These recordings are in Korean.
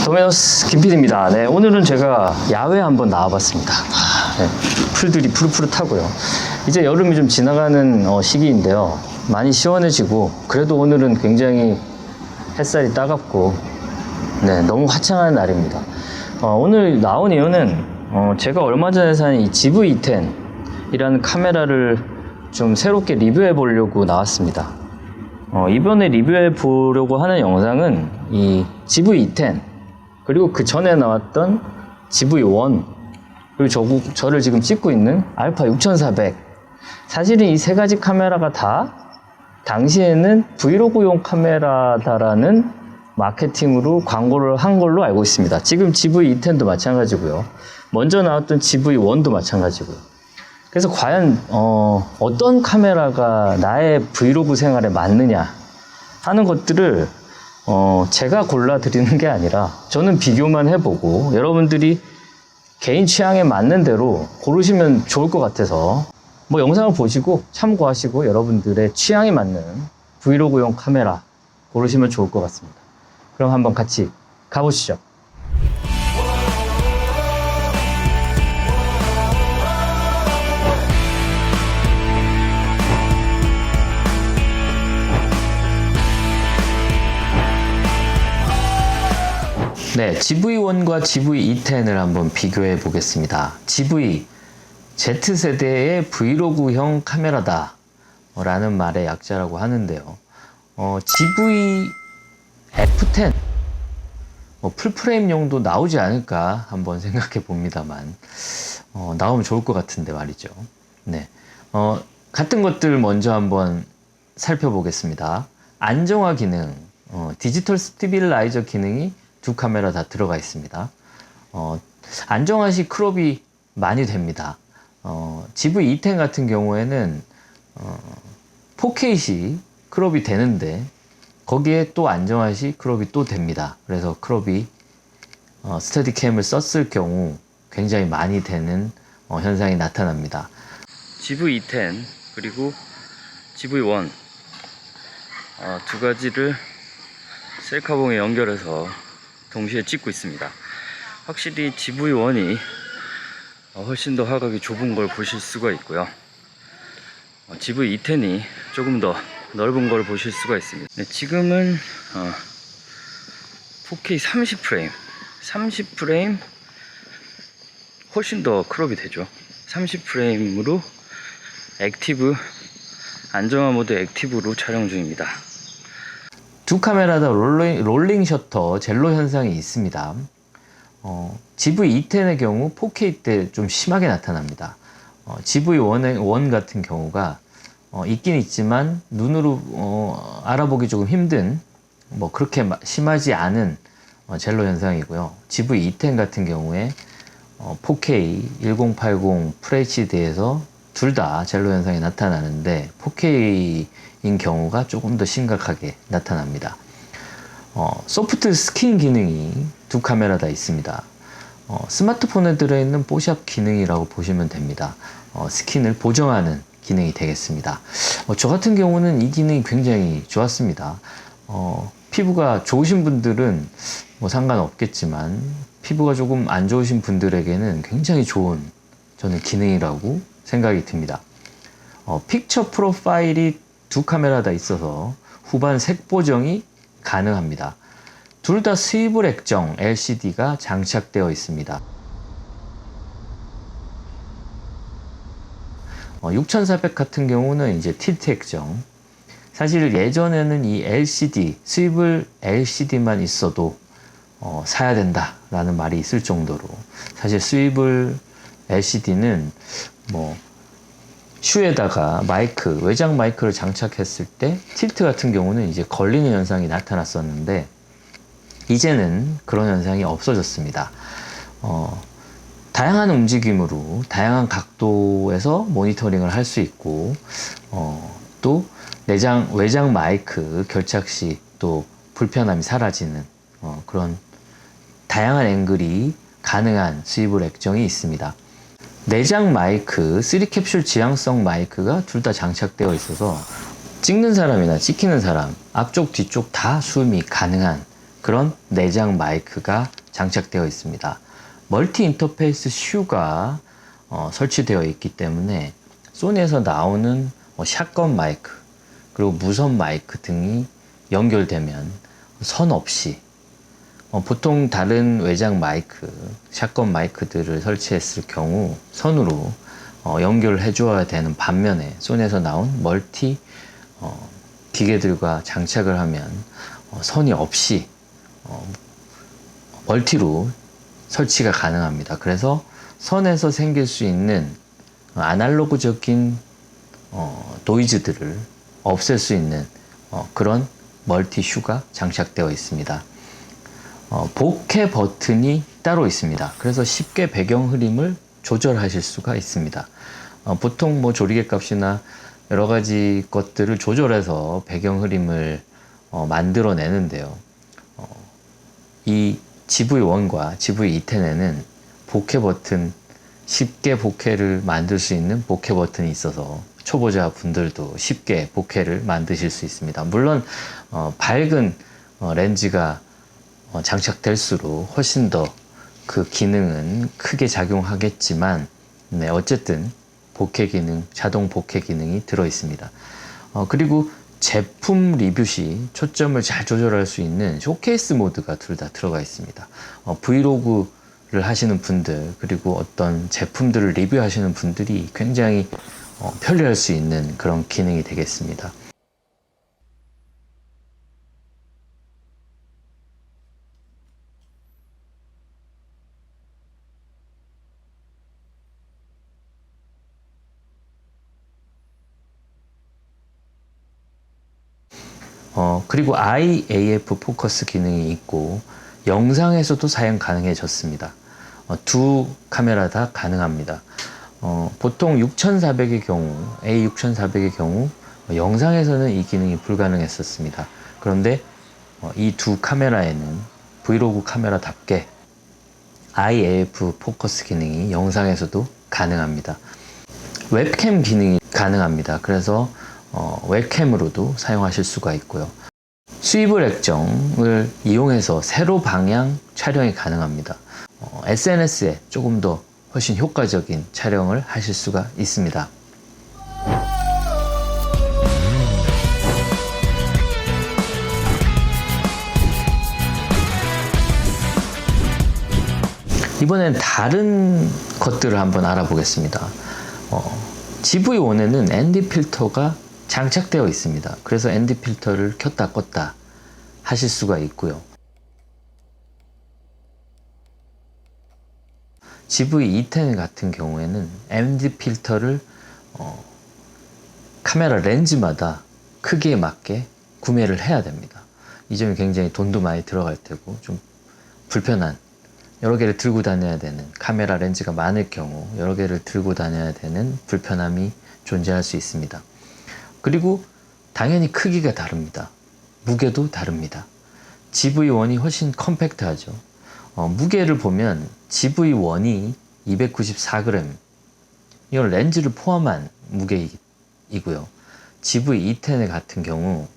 도미노스 김PD입니다. 네, 오늘은 제가 야외에 한번 나와봤습니다. 네, 풀들이 푸릇푸릇하고요. 이제 여름이 좀 지나가는 시기인데요. 많이 시원해지고, 그래도 오늘은 굉장히 햇살이 따갑고, 네, 너무 화창한 날입니다. 오늘 나온 이유는 제가 얼마 전에 산 이 GV10이라는 카메라를 좀 새롭게 리뷰해 보려고 나왔습니다. 이번에 리뷰해 보려고 하는 영상은 이 GV10 그리고 그 전에 나왔던 GV1 그리고 저를 지금 찍고 있는 알파 6400. 사실은 이 세 가지 카메라가 다 당시에는 브이로그용 카메라다라는 마케팅으로 광고를 한 걸로 알고 있습니다. 지금 GV10도 마찬가지고요. 먼저 나왔던 GV1도 마찬가지고요. 그래서 과연 어떤 카메라가 나의 브이로그 생활에 맞느냐 하는 것들을 제가 골라드리는 게 아니라 저는 비교만 해보고 여러분들이 개인 취향에 맞는 대로 고르시면 좋을 것 같아서 뭐 영상을 보시고 참고하시고 여러분들의 취향에 맞는 브이로그용 카메라 고르시면 좋을 것 같습니다. 그럼 한번 같이 가보시죠. 네, GV1과 GV10을 한번 비교해 보겠습니다. GV, Z세대의 브이로그형 카메라다 라는 말의 약자라고 하는데요. GV F10 풀프레임용도 나오지 않을까 한번 생각해 봅니다만 나오면 좋을 것 같은데 말이죠. 네, 같은 것들 먼저 한번 살펴보겠습니다. 안정화 기능, 디지털 스테빌라이저 기능이 두 카메라 다 들어가 있습니다. 안정화 시 크롭이 많이 됩니다. GV10 같은 경우에는 4K 시 크롭이 되는데 거기에 또 안정화 시 크롭이 또 됩니다. 그래서 크롭이 스테디캠을 썼을 경우 굉장히 많이 되는 현상이 나타납니다. GV10 그리고 GV1 두 가지를 셀카봉에 연결해서 동시에 찍고 있습니다. 확실히 GV1이 훨씬 더 화각이 좁은 걸 보실 수가 있고요. GV10이 조금 더 넓은 걸 보실 수가 있습니다. 네, 지금은 4K 30프레임 훨씬 더 크롭이 되죠. 30프레임으로 액티브 안정화 모드 액티브로 촬영 중입니다. 두 카메라 다 롤링 셔터 젤로 현상이 있습니다. GV10의 경우 4K 때 좀 심하게 나타납니다. GV1 같은 경우가 있긴 있지만 눈으로 알아보기 조금 힘든 뭐 그렇게 심하지 않은 젤로 현상이고요. GV10 같은 경우에 4K 1080 FHD에서 둘 다 젤로 현상이 나타나는데 4K인 경우가 조금 더 심각하게 나타납니다. 소프트 스킨 기능이 두 카메라 다 있습니다. 스마트폰에 들어있는 뽀샵 기능이라고 보시면 됩니다. 스킨을 보정하는 기능이 되겠습니다. 저 같은 경우는 이 기능이 굉장히 좋았습니다. 피부가 좋으신 분들은 뭐 상관없겠지만 피부가 조금 안 좋으신 분들에게는 굉장히 좋은 저는 기능이라고 생각이 듭니다. 픽처 프로파일이 두 카메라 다 있어서 후반 색 보정이 가능합니다. 둘 다 스위블 액정 LCD가 장착되어 있습니다. 6400 같은 경우는 이제 틸트 액정. 사실 예전에는 이 LCD, 스위블 LCD만 있어도 사야 된다라는 말이 있을 정도로 사실 스위블 LCD는 뭐 슈에다가 마이크, 외장 마이크를 장착했을 때 틸트 같은 경우는 이제 걸리는 현상이 나타났었는데 이제는 그런 현상이 없어졌습니다. 다양한 움직임으로 다양한 각도에서 모니터링을 할 수 있고 또 외장 마이크 결착 시 또 불편함이 사라지는 그런 다양한 앵글이 가능한 스위블 액정이 있습니다. 내장 마이크, 3캡슐 지향성 마이크가 둘 다 장착되어 있어서 찍는 사람이나 찍히는 사람 앞쪽 뒤쪽 다 수음이 가능한 그런 내장 마이크가 장착되어 있습니다. 멀티 인터페이스 슈가 설치되어 있기 때문에 소니에서 나오는 샷건 마이크 그리고 무선 마이크 등이 연결되면 선 없이 보통 다른 외장 마이크, 샷건 마이크들을 설치했을 경우 선으로 연결해 줘야 되는 반면에 소니에서 나온 멀티 기계들과 장착을 하면 선이 없이 멀티로 설치가 가능합니다. 그래서 선에서 생길 수 있는 아날로그적인 노이즈들을 없앨 수 있는 그런 멀티 슈가 장착되어 있습니다. 보케 버튼이 따로 있습니다. 그래서 쉽게 배경 흐림을 조절하실 수가 있습니다. 보통 뭐 조리개 값이나 여러 가지 것들을 조절해서 배경 흐림을 만들어내는데요. 이 GV1과 GV210에는 보케 버튼, 쉽게 보케를 만들 수 있는 보케 버튼이 있어서 초보자 분들도 쉽게 보케를 만드실 수 있습니다. 물론 밝은 렌즈가 장착될수록 훨씬 더 그 기능은 크게 작용하겠지만 어쨌든 보케 기능, 자동 보케 기능이 들어 있습니다. 그리고 제품 리뷰 시 초점을 잘 조절할 수 있는 쇼케이스 모드가 둘 다 들어가 있습니다. 브이로그를 하시는 분들 그리고 어떤 제품들을 리뷰하시는 분들이 굉장히 편리할 수 있는 그런 기능이 되겠습니다. 그리고 IAF 포커스 기능이 있고 영상에서도 사용 가능해졌습니다. 두 카메라 다 가능합니다. 보통 6400의 경우, A6400의 경우 영상에서는 이 기능이 불가능했었습니다. 그런데 이 두 카메라에는 브이로그 카메라답게 IAF 포커스 기능이 영상에서도 가능합니다. 웹캠 기능이 가능합니다. 그래서 웹캠으로도 사용하실 수가 있고요. 스위블 액정을 이용해서 세로 방향 촬영이 가능합니다. SNS에 조금 더 훨씬 효과적인 촬영을 하실 수가 있습니다. 이번엔 다른 것들을 한번 알아보겠습니다. GV1에는 ND 필터가 장착되어 있습니다. 그래서 ND 필터를 켰다 껐다 하실 수가 있고요. GV210 같은 경우에는 ND 필터를 카메라 렌즈마다 크기에 맞게 구매를 해야 됩니다. 이 점이 굉장히 돈도 많이 들어갈 테고 좀 불편한, 여러 개를 들고 다녀야 되는, 카메라 렌즈가 많을 경우 여러 개를 들고 다녀야 되는 불편함이 존재할 수 있습니다. 그리고 당연히 크기가 다릅니다. 무게도 다릅니다. GV1이 훨씬 컴팩트하죠. 무게를 보면 GV1이 294g, 이건 렌즈를 포함한 무게이고요. GV210 같은 경우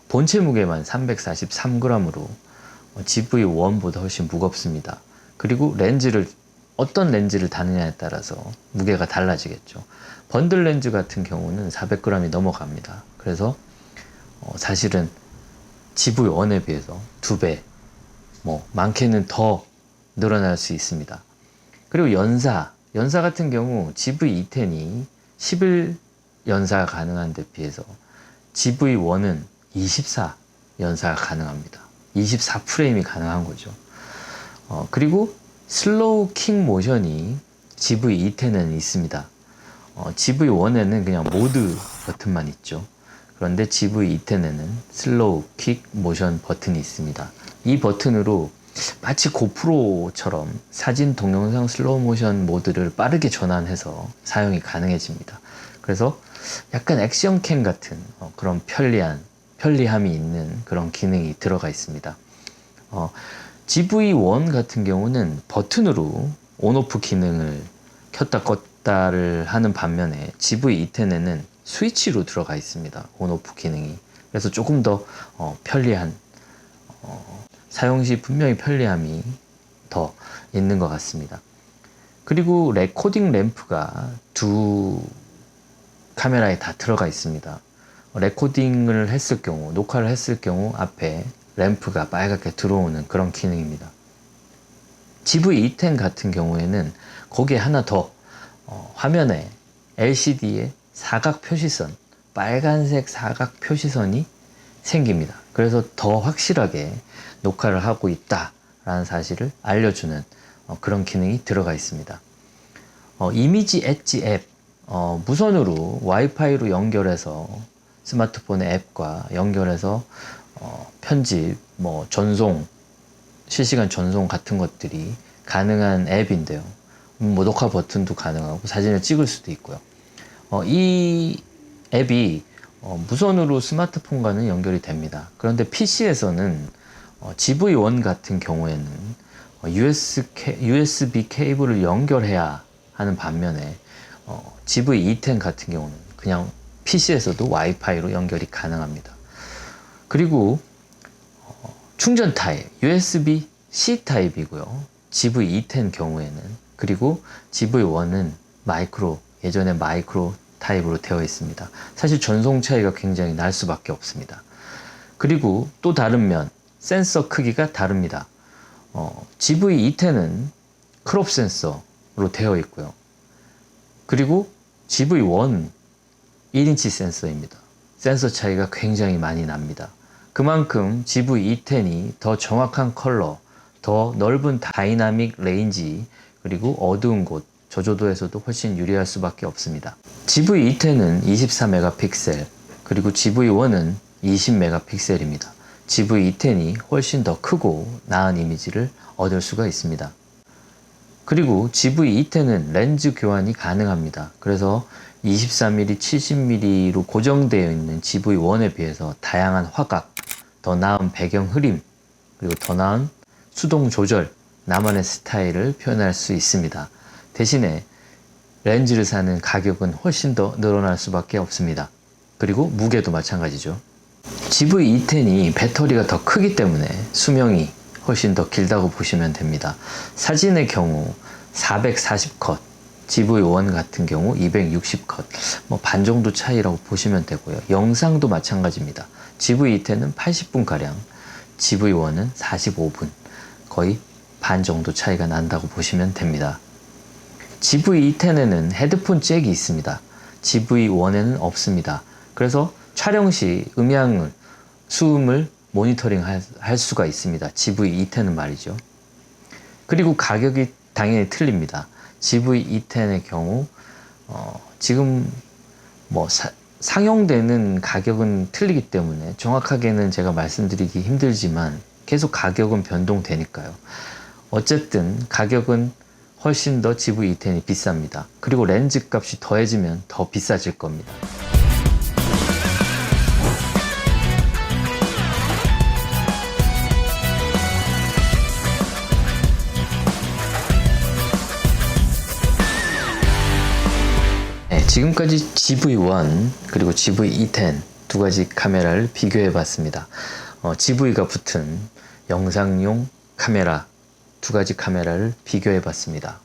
본체 무게만 343g으로 GV1보다 훨씬 무겁습니다. 그리고 어떤 렌즈를 다느냐에 따라서 무게가 달라지겠죠. 번들 렌즈 같은 경우는 400g이 넘어갑니다. 그래서 사실은 GV1에 비해서 2배, 많게는 더 늘어날 수 있습니다. 그리고 연사 같은 경우 GV210이 11 연사가 가능한 데 비해서 GV1은 24 연사가 가능합니다. 24 프레임이 가능한 거죠. 그리고 슬로우 킥 모션이 GV210에는 있습니다. GV1에는 그냥 모드 버튼만 있죠. 그런데 GV210에는 슬로우 킥 모션 버튼이 있습니다. 이 버튼으로 마치 고프로처럼 사진, 동영상 슬로우 모션 모드를 빠르게 전환해서 사용이 가능해집니다. 그래서 약간 액션캠 같은 그런 편리함이 있는 그런 기능이 들어가 있습니다. GV1 같은 경우는 버튼으로 온오프 기능을 켰다 껐다를 하는 반면에 GV210에는 스위치로 들어가 있습니다. 온오프 기능이. 그래서 조금 더 편리한, 사용 시 분명히 편리함이 더 있는 것 같습니다. 그리고 레코딩 램프가 두 카메라에 다 들어가 있습니다. 레코딩을 했을 경우, 녹화를 했을 경우 앞에 램프가 빨갛게 들어오는 그런 기능입니다. GV-E10 같은 경우에는 거기에 하나 더 화면에 LCD에 사각 표시선, 빨간색 사각 표시선이 생깁니다. 그래서 더 확실하게 녹화를 하고 있다라는 사실을 알려주는 그런 기능이 들어가 있습니다. 이미지 엣지 앱, 무선으로 와이파이로 연결해서 스마트폰의 앱과 연결해서 편집, 전송, 실시간 전송 같은 것들이 가능한 앱인데요. 녹화 버튼도 가능하고 사진을 찍을 수도 있고요. 이 앱이 무선으로 스마트폰과는 연결이 됩니다. 그런데 PC에서는 GV1 같은 경우에는 USB 케이블을 연결해야 하는 반면에 GV-E10 같은 경우는 그냥 PC에서도 와이파이로 연결이 가능합니다. 그리고 충전 타입 USB-C 타입이고요. GV-E10 경우에는, 그리고 GV1은 예전에 마이크로 타입으로 되어 있습니다. 사실 전송 차이가 굉장히 날 수밖에 없습니다. 그리고 또 다른 면, 센서 크기가 다릅니다. GV-E10은 크롭 센서로 되어 있고요. 그리고 GV1 1인치 센서입니다. 센서 차이가 굉장히 많이 납니다. 그만큼 GV-E10이 더 정확한 컬러, 더 넓은 다이나믹 레인지, 그리고 어두운 곳, 저조도에서도 훨씬 유리할 수밖에 없습니다. GV-E10은 24메가픽셀, 그리고 GV1은 20메가픽셀입니다. GV-E10이 훨씬 더 크고 나은 이미지를 얻을 수가 있습니다. 그리고 GV-E10은 렌즈 교환이 가능합니다. 그래서 24mm, 70mm로 고정되어 있는 GV1에 비해서 다양한 화각, 더 나은 배경 흐림, 그리고 더 나은 수동 조절, 나만의 스타일을 표현할 수 있습니다. 대신에 렌즈를 사는 가격은 훨씬 더 늘어날 수밖에 없습니다. 그리고 무게도 마찬가지죠. GV-E10이 배터리가 더 크기 때문에 수명이 훨씬 더 길다고 보시면 됩니다. 사진의 경우 440컷, GV1 같은 경우 260컷, 반 정도 차이라고 보시면 되고요. 영상도 마찬가지입니다. GV-E10은 80분가량, GV1은 45분, 거의 반 정도 차이가 난다고 보시면 됩니다. GV-E10에는 헤드폰 잭이 있습니다. GV1에는 없습니다. 그래서 촬영 시 수음을 모니터링 할 수가 있습니다. GV-E10은 말이죠. 그리고 가격이 당연히 틀립니다. GV-E10의 경우 지금 상용되는 가격은 틀리기 때문에 정확하게는 제가 말씀드리기 힘들지만 계속 가격은 변동되니까요. 어쨌든 가격은 훨씬 더 GV-E10이 비쌉니다. 그리고 렌즈 값이 더해지면 더 비싸질 겁니다. 지금까지 GV1 그리고 GV-E10 두 가지 카메라를 비교해 봤습니다. GV가 붙은 영상용 카메라 두 가지 카메라를 비교해 봤습니다.